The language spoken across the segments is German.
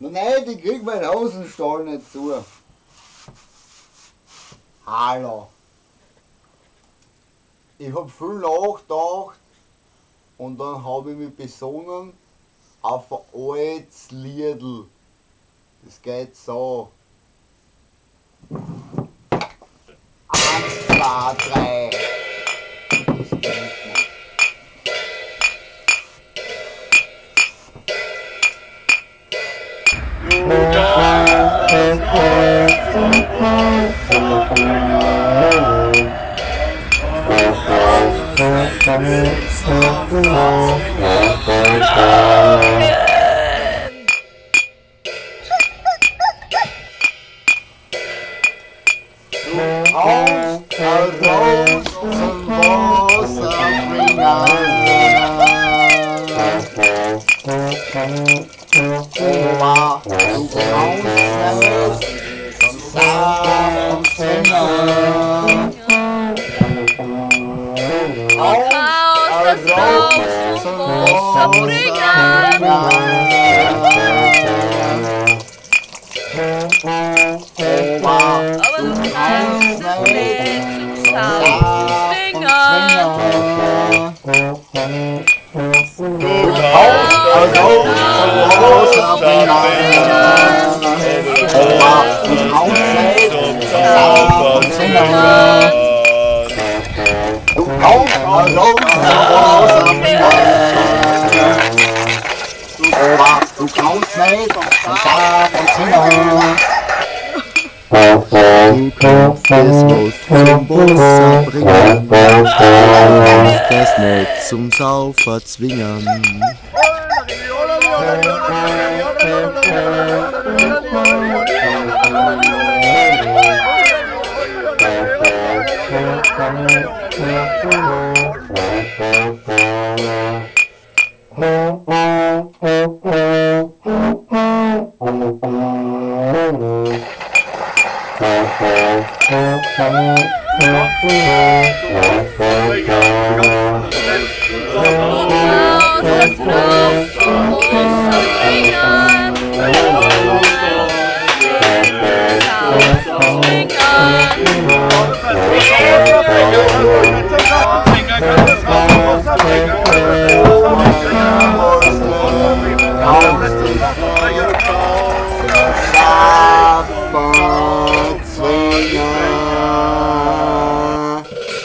Nein, ich krieg meinen Hosenstall nicht zu. Hallo. Ich hab viel nachgedacht und dann habe ich mich besonnen auf ein altes Liedl. Das geht so. 1, 2, 3. Das geht nicht. Das nicht zum Saufer zwingen.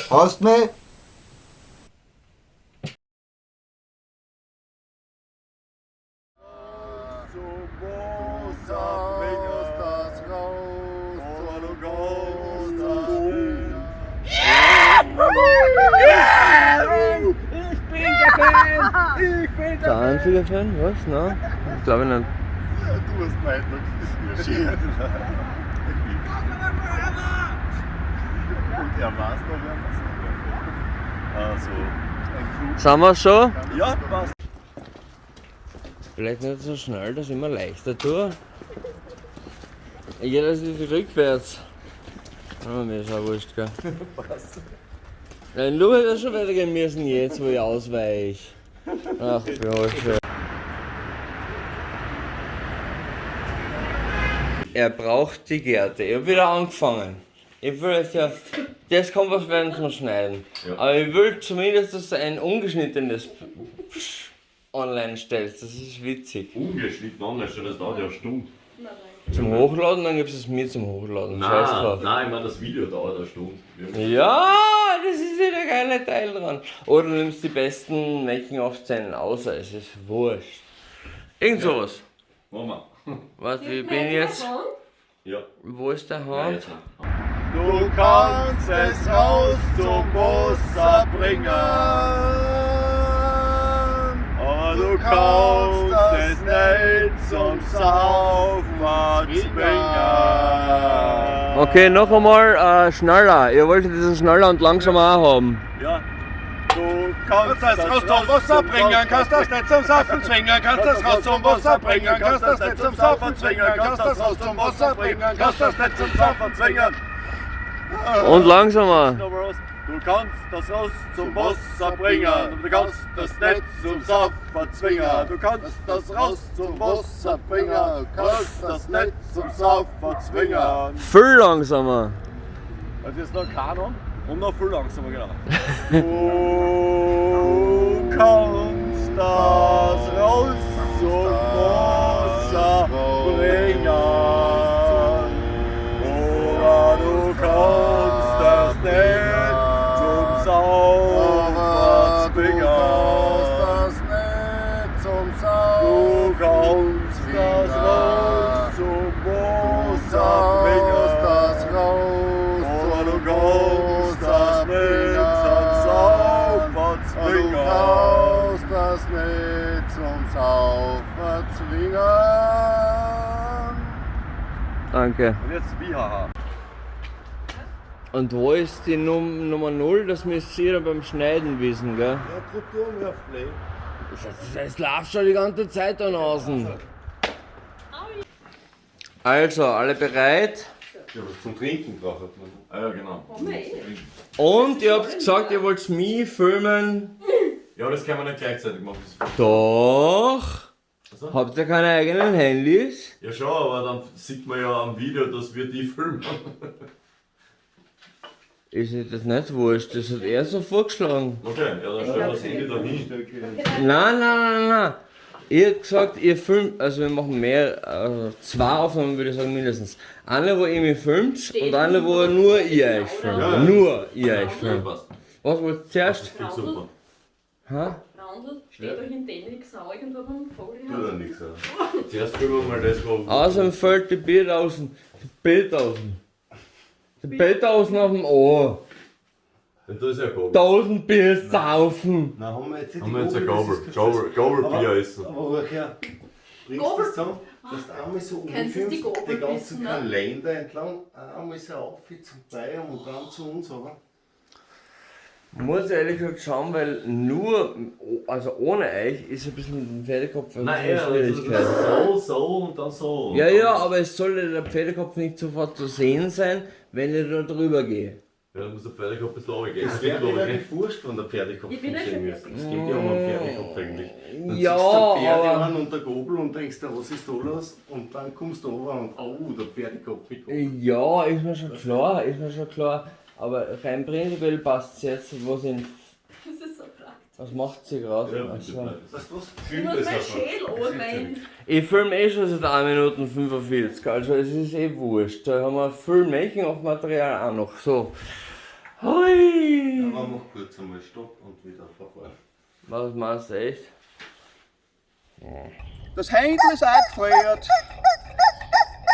Hast du mich? Der einzige Fan? Was? Nein? Ich glaube nicht. Du hast meinen gesehen. Und er weiß noch, wer das ist. Also, ein Flug. Sind wir schon? Ja, passt. Vielleicht nicht so schnell, dass ich immer leichter tue. Ich gehe das ist rückwärts. Aber mir ist auch wurscht, gell? Nein, du hättest schon weitergehen müssen jetzt, wo ich ausweiche. Ach, Gott. Er braucht die Gerte. Ich habe wieder angefangen. Ich will jetzt ja. Das kommt was werden zum Schneiden. Ja. Aber ich will zumindest, dass du ein ungeschnittenes online stellst. Das ist witzig. Ungeschnitten online stellen, das dauert ja eine Stunde. Zum Hochladen, dann gibt es mir zum Hochladen. Nein, ich meine, das Video dauert eine Stunde. Ja, das ist ja der geile Teil dran. Oder du nimmst die besten Making-of-Szenen außer, es ist wurscht. Irgend sowas. Machen wir. Warte, ich bin jetzt. Ja. Wo ist der Ja, Hahn? jetzt. Du kannst es raus zum Wasser bringen, aber du kannst es nicht zum Saufen zwingen. Okay, noch einmal schneller. Ihr wolltet diesen schneller und langsamer auch haben. Ja. Du kannst das raus zum Wasser bringen, kannst das nicht zum Saufen zwingen, kannst das raus zum Wasser bringen, kannst das nicht zum Saufen zwingen, kannst das raus zum Wasser bringen, kannst das nicht zum Saufen zwingen. Und langsamer. Noch mal raus. Du kannst das Ross zum Wasser bringen, du kannst das Netz zum Saufen zwingen. Du kannst das Ross zum Wasser bringen, du kannst das Netz zum Saufen zwingen. Viel langsamer. Das ist noch Kanon und noch viel langsamer, genau. Du kannst das Ross zum Wasser bringen, oder du kannst das Netz zum Saufen zwingen. Du kannst das Ross zum Wasser bringen, oder du kannst das Netz zum Saufen zwingen. das Netz zum Saufen zwingen. Danke. Und jetzt Bihaha. Und wo ist die Nummer 0? Das müsst ihr beim Schneiden wissen, gell? Ja, Kultur mir auf Play. Das läuft schon die ganze Zeit da außen. Also, alle bereit? Ja, was zum Trinken braucht man. Ah ja, genau. Und ihr habt gesagt, ihr wollt mich filmen. Ja, das kann man nicht gleichzeitig machen. Doch. Also? Habt ihr keine eigenen Handys? Ja schon, aber dann sieht man ja am Video, dass wir die filmen. Ist euch das nicht wurscht? Das hat er so vorgeschlagen. Okay, ja, dann stellen wir das Handy da hin. Nein. Ihr habt gesagt, ihr filmt, also wir machen mehr, also 2 Aufnahmen würde ich sagen mindestens. Eine, wo ihr mich filmt und eine, wo nur ihr euch filmt. Ja. Nur ihr euch Ja, filmt. passt. Was wollt ihr zuerst? Klingt super. Hä? Randl, steht euch in Dänemark irgendwo beim Vogel? Tu dann nichts. Ja. Zuerst filmen wir mal das, wo. Außerdem fällt die Bild außen. Die Bild außen. Die Bild außen auf dem Ohr. Denn da ist ja Gabel. 1000 Bier saufen. Nein, haben wir jetzt nicht Haben wir jetzt eine Gabel, Gabel-Bier essen. Aber woher bringst du das zusammen, dass du einmal so Kennst du die umfilmst, die Gabel ganzen wissen, ne? Kalender entlang, einmal so auf zum Bayern und dann zu uns, aber. Muss ehrlich gesagt schauen, weil nur, also ohne euch ist ein bisschen ein Pferdekopf eine Schwierigkeit. So und dann so. Ja, aber es sollte der Pferdekopf nicht sofort zu sehen sein, wenn ich da drüber gehe. Ja, dann muss der Pferdekopf ein bisschen runtergehen. Es wäre relativ wurscht, wenn der Pferdekopf Ich bin ja sehen schon müsste. Es geht ja um einen Pferdekopf eigentlich. Dann Ja, siehst du ein Pferd aber- an und der Gobel und denkst dir, was ist da los? Und dann kommst du runter und oh, der Pferdekopf mit Gobel. Ja, ist mir schon klar. Aber rein prinzipiell passt es jetzt, was in. Das ist so praktisch. Was macht sie gerade? Ja, bitte Also, bleibt. Weißt du was? Ich Film muss das meinen ja schon. Schädel anweihen. ich filme eh schon seit 1 Minute 45, also es ist eh wurscht. Da haben wir viel Making-of-Material auch noch. So. Hui! Dann machen wir kurz einmal Stopp und wieder verfahren. Was meinst du echt? Das Händel ist eingefriert.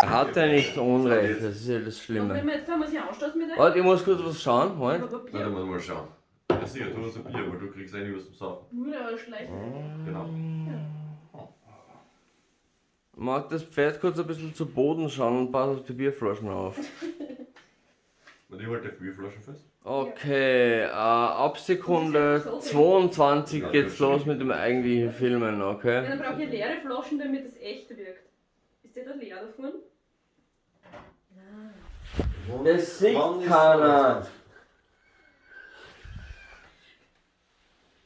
Er hat ja nicht Unrecht, das ist ja das Und wenn Schlimme. wir jetzt haben wir sie anstoßen mit euch? Warte, ich muss kurz was schauen. Moment. Aber Na, Papier. dann müssen wir mal schauen. Ja, sicher, tu uns ein Bier, weil du kriegst eh nicht was zum Saufen. Nur schlecht. Genau. Mag das Pferd kurz ein bisschen zu Boden schauen und pass auf die Bierflaschen auf. Und ich halte die Bierflaschen fest. Okay, ab Sekunde 22 geht's los mit dem eigentlichen Filmen, Ja, okay? dann brauche ich leere Flaschen, damit es echt wirkt. Ist der da leer davon? Das sieht keiner.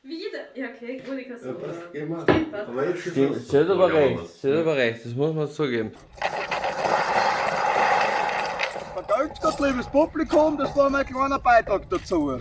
Wieder? Ja, okay, gut, ich kann Ja, so. passt, gehen wir. Stimmt, passt. Aber jetzt ist Sie es. hat aber recht, das muss man zugeben. Vergelt's Gott, liebes Publikum, das war mein kleiner Beitrag dazu.